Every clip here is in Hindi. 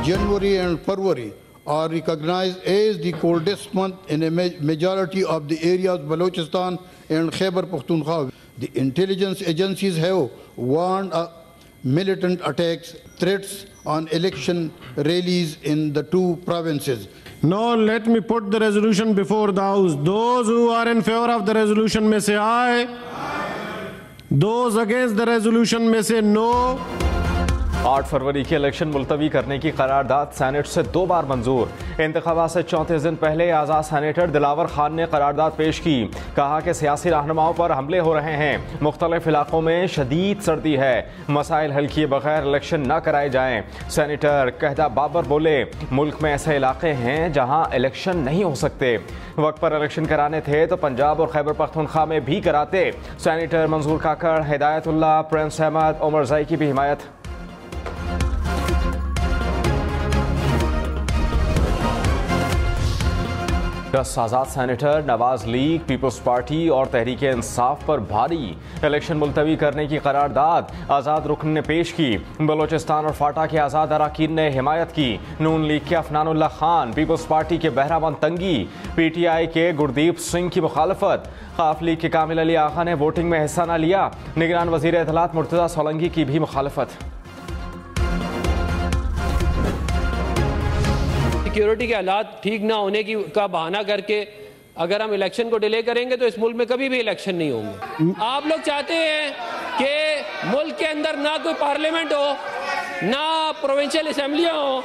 January and February are recognized as the coldest month in a majority of the areas of Balochistan and Khyber Pakhtunkhwa. The intelligence agencies have warned militant attacks, threats on election rallies in the two provinces. Now let me put the resolution before the House. Those who are in favor of the resolution may say aye. Those against the resolution may say no. 8 फरवरी की इलेक्शन मुलतवी करने की करारदाद सेनेट से 2 बार मंजूर। इंतखाबात से 34 दिन पहले आज़ाद सेनेटर दिलावर खान ने करारदाद पेश की। कहा कि सियासी रहनुमाओं पर हमले हो रहे हैं, मुख्तलिफ इलाकों में शदीद सर्दी है, मसाइल हल किए बगैर इलेक्शन न कराए जाएं। सेनेटर कहदा बाबर बोले, मुल्क में ऐसे इलाके हैं जहां इलेक्शन नहीं हो सकते, वक्त पर इलेक्शन कराने थे तो पंजाब और खैबर पख्तूनख्वा में भी कराते। सेनेटर मंजूर काकड़, हिदायतुल्लाह, प्रिंस अहमद, उमर ज़ई की भी हिमायत। आज़ाद senator Nawaz league, people's party और तहरीक इंसाफ पर भारी। इलेक्शन मुलतवी करने की करारदाद आज़ाद रुकन ने पेश की। बलोचिस्तान और फाटा के आज़ाद अरकान ने हिमायत की। नून लीग के अफनानुल्लाह खान, पीपल्स पार्टी के बहरामंद तंगी, PTI के गुरदीप सिंह की मुखालफत। खाफ लीग के कामिल अली आगा ने वोटिंग में हिस्सा न लिया। निगरान वज़ीर इत्तलात मुर्तज़ा सोलंकी की भी मुखालफत। सिक्योरिटी के हालात ठीक ना होने का बहाना करके अगर हम इलेक्शन को डिले करेंगे तो इस मुल्क में कभी भी इलेक्शन नहीं होंगे। आप लोग चाहते हैं कि मुल्क के अंदर ना कोई पार्लियामेंट हो, ना प्रोविंशियल असेंबलियां हो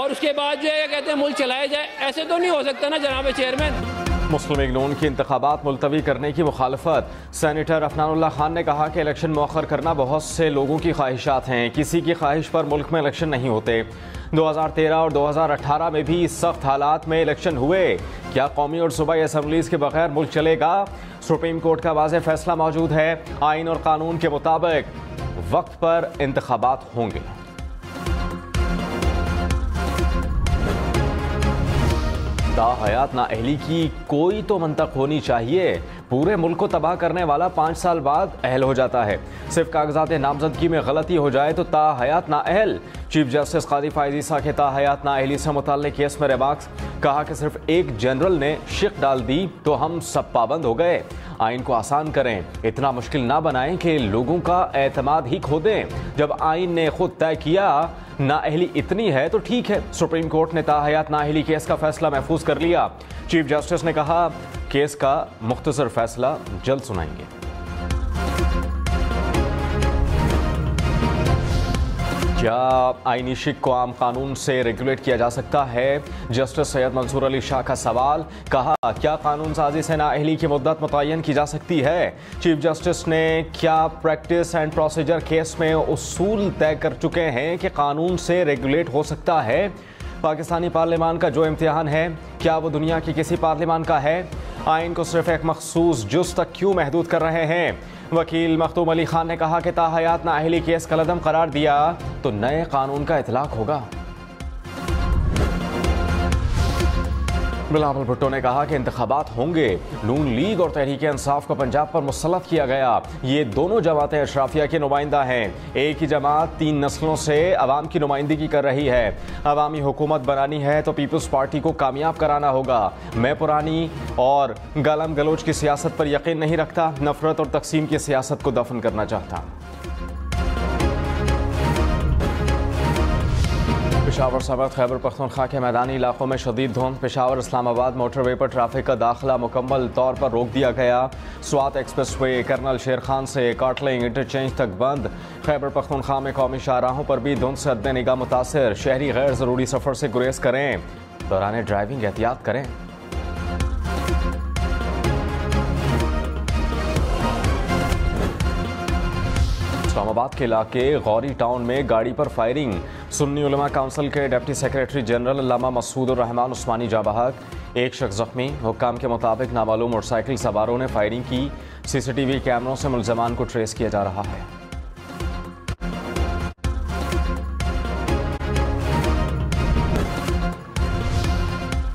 और उसके बाद जो है कहते हैं मुल्क चलाया जाए। ऐसे तो नहीं हो सकता ना जनाब चेयरमैन। मुस्लिम लीग नून की इंतखाबात मुलतवी करने की मुखालफत। सेनेटर अफनानुल्लाह खान ने कहा कि इलेक्शन मौखर करना बहुत से लोगों की ख्वाहिशात हैं, किसी की ख्वाहिश पर मुल्क में इलेक्शन नहीं होते। 2013 और 2018 में भी सख्त हालात में इलेक्शन हुए। क्या कौमी और सूबाई असम्बलीज के बगैर मुल्क चलेगा? सुप्रीम कोर्ट का वाज़ेह फैसला मौजूद है। आइन और कानून के मुताबिक वक्त पर इंतखाबात होंगे। हयात नाअहली की कोई तो मंतक होनी चाहिए। पूरे मुल्क को तबाह करने वाला 5 साल बाद अहल हो जाता है। सिर्फ कागजात नामजदगी में गलती हो जाए तो ताहयात नाअहल। चीफ जस्टिस कादी फायज़ ईसा के ताहयात नाअहली से मुताल्लिक केस में रिमार्क्स। कहा कि सिर्फ एक जनरल ने शिक डाल दी तो हम सब पाबंद हो गए। आइन को आसान करें, इतना मुश्किल ना बनाएं कि लोगों का एतमाद ही खो दें। जब आइन ने खुद तय किया नाअहली इतनी है तो ठीक है। सुप्रीम कोर्ट ने ताहयात नाअहली केस का फैसला महफूज कर लिया। चीफ जस्टिस ने कहा केस का मुख्तसर फैसला जल्द सुनाएंगे। क्या आईनी शिक को आम कानून से रेगुलेट किया जा सकता है? जस्टिस सैयद मंसूर अली शाह का सवाल। कहा क्या कानून साजी से नाअहली की मुद्दत मुतय्यन की जा सकती है? चीफ जस्टिस ने क्या प्रैक्टिस एंड प्रोसीजर केस में उसूल तय कर चुके हैं कि कानून से रेगुलेट हो सकता है? पाकिस्तानी पार्लियामान का जो इम्तिहान है क्या वो दुनिया की किसी पार्लियामान का है? आइन को सिर्फ एक मखसूस जुज़ तक क्यों महदूद कर रहे हैं? वकील मखदूम अली खान ने कहा कि ताहयात नाअहली केस कलअदम करार दिया तो नए कानून का इतलाक होगा। बिलावल भुट्टो ने कहा कि इंतखाबात होंगे। नून लीग और तहरीक इंसाफ को पंजाब पर मुसल्लत किया गया। ये दोनों जमातें अशराफिया के नुमाइंदा हैं। एक ही जमात 3 नस्लों से अवाम की नुमाइंदगी कर रही है। अवामी हुकूमत बनानी है तो पीपल्स पार्टी को कामयाब कराना होगा। मैं पुरानी और गालम गलोच की सियासत पर यकीन नहीं रखता, नफरत और तकसीम की सियासत को दफन करना चाहता। पेशावर समेत खैबर पख्तूनख्वा के मैदानी इलाकों में शदीद धुंध। पेशावर इस्लामाबाद मोटरवे पर ट्रैफिक का दाखिला मुकम्मल तौर पर रोक दिया गया। स्वात एक्सप्रेस वे कर्नल शेर खान से काटलिंग इंटरचेंज तक बंद। खैबर पख्तूनख्वा में कौमी शाहराहों पर भी धुंध से अद्दे निगाह मुतासर। शहरी गैर ज़रूरी सफ़र से गुरेज करें, दौरान ड्राइविंग एहतियात करें। इस्लामाबाद के इलाके गौरी टाउन में गाड़ी पर फायरिंग। सुन्नी उलमा काउंसिल के डिप्टी सेक्रेटरी जनरल अल्लामा मसूदुर रहमान उस्मानी जाबहक। एक शख्स जख्मी। हुक्काम के मुताबिक नामालूम मोटरसाइकिल सवारों ने फायरिंग की। CCTV कैमरों से मुल्ज़मान को ट्रेस किया जा रहा है।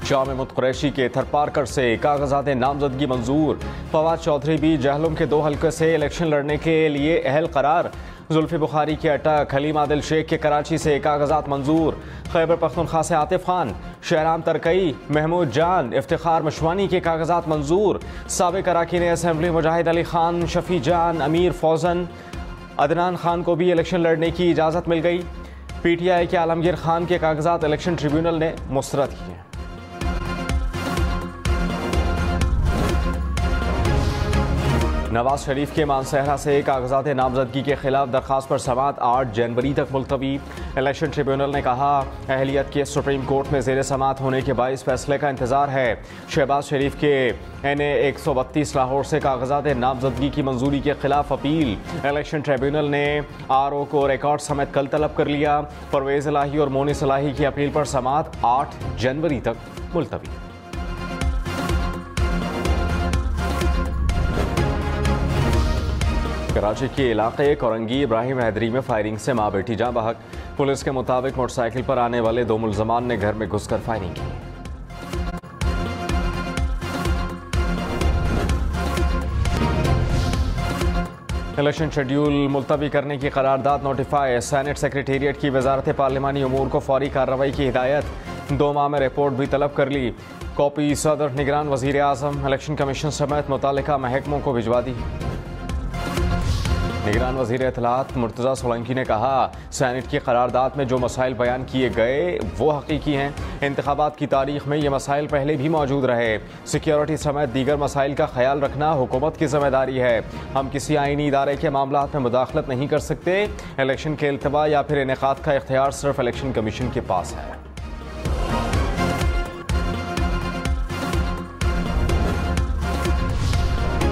शाह महमूद कुरैशी के थरपारकर से कागजात नामजदगी मंजूर। फवाद चौधरी भी जहलुम के 2 हल्के से इलेक्शन लड़ने के लिए अहल करार। जुल्फी बुखारी के अटक, हलीम आदिल शेख के कराची से कागजात मंजूर, खैबर पख्तूनख्वा से आतिफ खान, शहराम तरकई, महमूद जान, इफ्तिखार मशवानी के कागजात मंजूर, साबिक अराकीन असेंबली मुजाहिद अली खान, शफी जान, अमीर फौजन, अदनान खान को भी इलेक्शन लड़ने की इजाज़त मिल गई। PTI के आलमगीर खान के कागजात इलेक्शन ट्रिब्यूनल ने मुस्तरद किए। नवाज शरीफ के मानसहरा से कागजात नामजदगी के खिलाफ दरखास्त पर समाअत 8 जनवरी तक मुलतवी। इलेक्शन ट्रिब्यूनल ने कहा, अहलियत के सुप्रीम कोर्ट में ज़ेर समाअत होने के बाइस फैसले का इंतजार है। शहबाज शरीफ के NA 132 लाहौर से कागजात नामजदगी की मंजूरी के खिलाफ अपील। इलेक्शन ट्रिब्यूनल ने RO को रिकॉर्ड समेत कल तलब कर लिया। परवेज़ इलाही और मोनी सलाही की अपील पर समाअत 8 जनवरी तक मुलतवी। कराची के इलाके कोरंगी इब्राहिम हैदरी में फायरिंग से मां बेटी जाँ बहक। पुलिस के मुताबिक मोटरसाइकिल पर आने वाले 2 मुलजमान ने घर में घुसकर फायरिंग की। इलेक्शन शेड्यूल मुलतवी करने की करारदाद नोटिफाई। सेनेट सेक्रेटेरिएट की वजारत पार्लिमानी उमूर को फौरी कार्रवाई की हिदायत। 2 माह में रिपोर्ट भी तलब कर ली। कॉपी सदर, निगरान वजीर आज़म, इलेक्शन कमीशन समेत मुतालिका महकमों को भिजवा दी। निगरान वजीर इत्तलात मुर्तज़ा सोलंकी ने कहा, सेनेट की करारदाद में जो मसाइल बयान किए गए वो हकीकी हैं। इंतखाबात की तारीख में ये मसाइल पहले भी मौजूद रहे। सिक्योरिटी समेत दीगर मसाइल का ख्याल रखना हुकूमत की जिम्मेदारी है। हम किसी आईनी इदारे के मामलात में मुदाखलत नहीं कर सकते। इलेक्शन के इल्तवा या फिर इनेकाद का इख्तियार सिर्फ इलेक्शन कमीशन के पास है।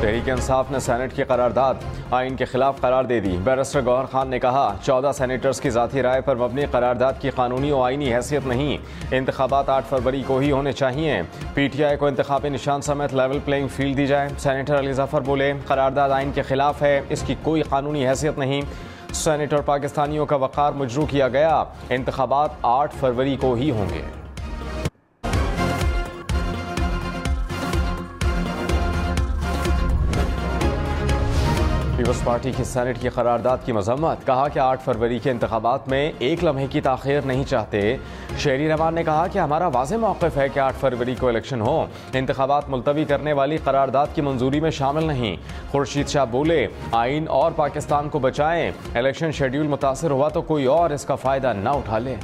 तहरीक इंसाफ ने सेनेट की करारदाद आइन के खिलाफ करार दे दी। बैरिस्टर गौहर खान ने कहा, 14 सेनेटर्स की ज़ाती राय पर मबनी करारदाद की कानूनी और आइनी हैसियत नहीं। इंतखाबात 8 फरवरी को ही होने चाहिए। PTI को इंतखाबी निशान समेत लेवल प्लेइंग फील्ड दी जाए। सेनेटर अली जफर बोले, करारदाद आइन के खिलाफ है, इसकी कोई कानूनी हैसियत नहीं। सेनेटर पाकिस्तानियों का वक़ार मुजरू किया गया। इंतखाबात 8 फरवरी को ही होंगे। पीपल्स पार्टी की सेनेट की करारदाद की मजम्मत। कहा कि 8 फरवरी के इंतखाबात में एक लम्हे की ताख़ीर नहीं चाहते। शेरी रहमान ने कहा कि हमारा वाज़ेह मौक़िफ़ है कि 8 फरवरी को इलेक्शन हो। इंतखाबात मुलतवी करने वाली करारदाद की मंजूरी में शामिल नहीं। खुर्शीद शाह बोले, आइन और पाकिस्तान को बचाएं। इलेक्शन शेड्यूल मुतासर हुआ तो कोई और इसका फ़ायदा न उठा ले।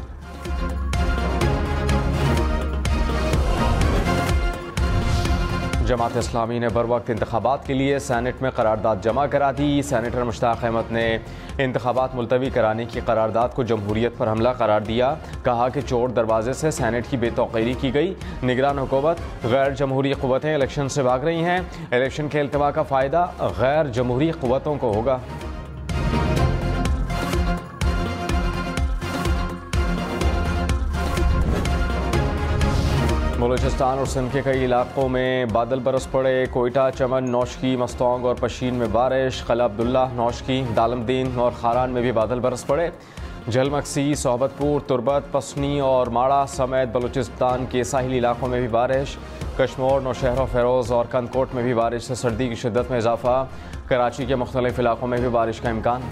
जमात इस्लामी ने बर वक्त इंतखाबात के लिए सेनेट में करारदाद जमा करा दी। सेनेटर मुश्ताक अहमद ने इंतखाबात मुलतवी कराने की करारदाद को जमहूरियत पर हमला करार दिया। कहा कि चोर दरवाजे से सेनेट की बेतौकीरी की गई। निगरान हुकूमत गैर जमहूरी क़ुव्वतें इलेक्शन से भाग रही हैं। इलेक्शन के इल्तवा का फ़ायदा गैर जमहूरी क़ुव्वतों को होगा। बलूचिस्तान और सिंध के कई इलाकों में बादल बरस पड़े। कोयटा, चमन, नौशकी, मस्तौंग और पशीन में बारिश। क़ला अब्दुल्ला, नौशकी, दालमदीन और खारान में भी बादल बरस पड़े। झलमक्सी, सोहबतपुर, तुरबत, पसनी और माड़ा समेत बलूचिस्तान के साहिली इलाकों में भी बारिश। कश्मोर, नौशहरा, फेरोज़ और कंदकोट में भी बारिश से सर्दी की शिद्दत में इजाफा। कराची के मुख्तलिफ इलाकों में भी बारिश का इम्कान।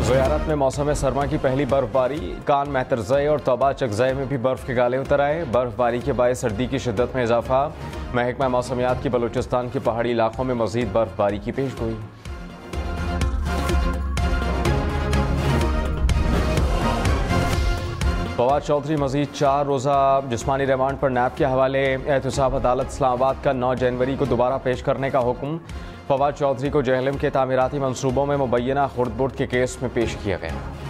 ज़ियारत में मौसम सरमा की पहली बर्फबारी। कान, मेहतरज़ई और तौबा चकज़ई में भी बर्फ़ के गाले उतर आए। बर्फबारी के बायस सर्दी की शिद्दत में इजाफा। महकमा मौसमियात की बलूचिस्तान के पहाड़ी इलाकों में मज़ीद बर्फबारी की पेशगोई। फवाद चौधरी मज़ीद 4 रोज़ा जिस्मानी रिमांड पर नैब के हवाले। एहतसाब अदालत इस्लामाबाद का 9 जनवरी को दोबारा पेश करने का हुक्म। फवाद चौधरी को JLM के तामीराती मंसूबों में मुबैना खुर्द-बुर्द के केस में पेश किया गया।